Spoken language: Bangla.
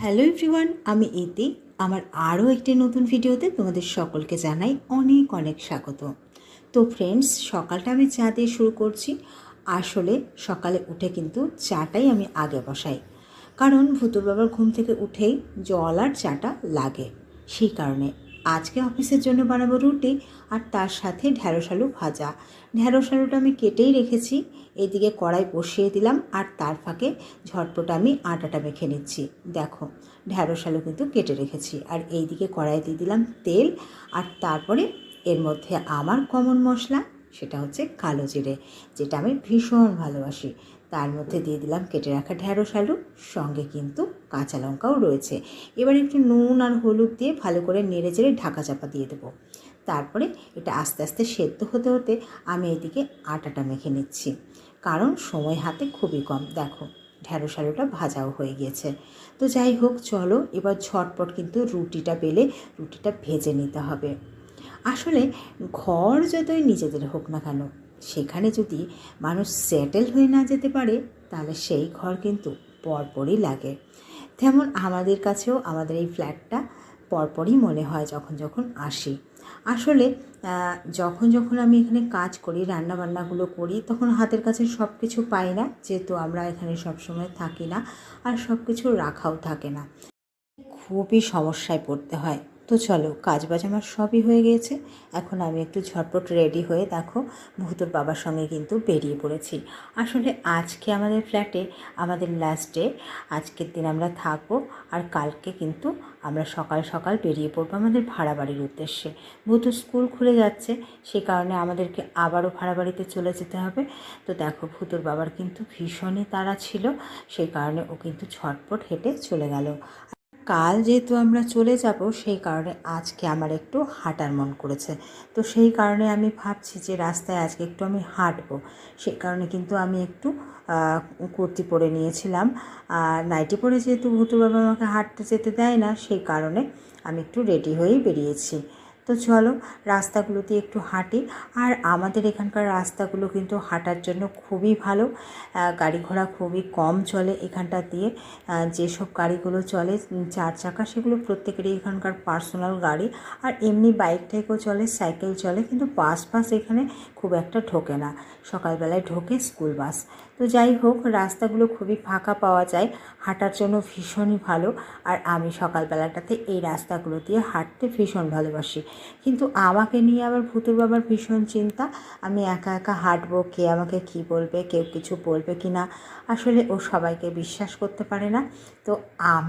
হ্যালো এভরিওয়ান, আমি ইতি। আমার আরও একটি নতুন ভিডিওতে তোমাদের সকলকে জানাই অনেক অনেক স্বাগত। তো ফ্রেন্ডস, সকালটা আমি চা দিয়ে শুরু করছি। আসলে সকালে উঠে কিন্তু চাটাই আমি আগে বসাই, কারণ ভুতুর বাবার ঘুম থেকে উঠেই জল আর চাটা লাগে। সেই কারণে আজকে অফিসের জন্য বানাবো রুটি, আর তার সাথে ঢ্যাঁড়স আলু ভাজা। ঢ্যাঁড়স আলুটা আমি কেটেই রেখেছি, এদিকে কড়াই বসিয়ে দিলাম, আর তার ফাঁকে ঝটপট আমি আটাটা মেখে নিচ্ছি। দেখো, ঢ্যাঁড়স আলু কিন্তু কেটে রেখেছি, আর এইদিকে কড়াই দিয়ে দিলাম তেল, আর তারপরে এর মধ্যে আমার কমন মশলা, সেটা হচ্ছে কালো জিরে, যেটা আমি ভীষণ ভালোবাসি। তার মধ্যে দিয়ে দিলাম কেটে রাখা ঢ্যাঁড়স আলু, সঙ্গে কিন্তু কাঁচা লঙ্কাও রয়েছে। এবার একটু নুন আর হলুদ দিয়ে ভালো করে নেড়ে চেড়ে ঢাকা চাপা দিয়ে দেবো। তারপরে এটা আস্তে আস্তে সেদ্ধ হতে হতে আমি এদিকে আটাটা মেখে নিচ্ছি, কারণ সময় হাতে খুবই কম। দেখো, ঢ্যাঁড়স আলুটা ভাজাও হয়ে গিয়েছে। তো যাই হোক, চলো এবার ঝটপট কিন্তু রুটিটা বেলে রুটিটা ভেজে নিতে হবে। আসলে ঘর যতই নিজেদের হোক না কেন, সেখানে যদি মানুষ সেটেল হয়ে না যেতে পারে, তাহলে সেই ঘর কিন্তু পরপরই লাগে। তেমন আমাদের কাছেও আমাদের এই ফ্ল্যাটটা পরপরই মনে হয় যখন যখন আসি। আসলে যখন যখন আমি এখানে কাজ করি, রান্নাবান্নাগুলো করি, তখন হাতের কাছে সব কিছু পাই না, যেহেতু আমরা এখানে সবসময় থাকি না, আর সব কিছু রাখাও থাকে না। খুবই সমস্যায় পড়তে হয়। তো চলো, কাজবাজ আমার সবই হয়ে গিয়েছে। এখন আমি একটু ঝটপট রেডি হয়ে, দেখো, ভূতুর বাবার সঙ্গে কিন্তু বেরিয়ে পড়েছি। আসলে আজকে আমাদের ফ্ল্যাটে আমাদের লাস্ট ডে। আজকের দিন আমরা থাকবো, আর কালকে কিন্তু আমরা সকাল সকাল বেরিয়ে পড়বো আমাদের ভাড়া বাড়ির উদ্দেশ্যে। ভূতুর স্কুল খুলে যাচ্ছে, সে কারণে আমাদেরকে আবারও ভাড়া বাড়িতে চলে যেতে হবে। তো দেখো, ভূতুর বাবার কিন্তু ভীষণই তাড়া ছিল, সেই কারণে ও কিন্তু ঝটপট হেঁটে চলে গেল। কাল যেহেতু আমরা চলে যাব, সেই কারণে আজকে আমার একটু হাঁটার মন করেছে। তো সেই কারণে আমি ভাবছি যে রাস্তায় আজকে একটু আমি হাঁটবো। সেই কারণে কিন্তু আমি একটু কুর্তি পরে নিয়েছিলাম, নাইটি পরে, যেহেতু ভূতুর বাবা আমাকে হাঁটতে যেতে দেয় না, সেই কারণে আমি একটু রেডি হয়েই বেরিয়েছি। তো চলো, রাস্তাগুলো দিয়ে একটু হাঁটি। আর আমাদের এখানকার রাস্তাগুলো কিন্তু হাঁটার জন্য খুবই ভালো। গাড়ি ঘোড়া খুবই কম চলে এখানটা দিয়ে। যেসব গাড়িগুলো চলে চার চাকা, সেগুলো প্রত্যেকেরই এখানকার পার্সোনাল গাড়ি। আর এমনি বাইক টাইকও চলে, সাইকেল চলে, কিন্তু বাস এখানে খুব একটা ঢোকে না। সকালবেলায় ঢোকে স্কুল বাস। তো যাই হোক, রাস্তাগুলো খুবই ফাঁকা পাওয়া যায়, হাঁটার জন্য ভীষণই ভালো। আর আমি সকালবেলাটাতে এই রাস্তাগুলো দিয়ে হাঁটতে ভীষণ ভালোবাসি। কিন্তু আমাকে নিয়ে আবার ভূতুর বাবার ভীষণ চিন্তা, আমি একা একা হাঁটবো, কে আমাকে কী বলবে, কেউ কিছু বলবে কি না। আসলে ও সবাইকে বিশ্বাস করতে পারে না। তো আমি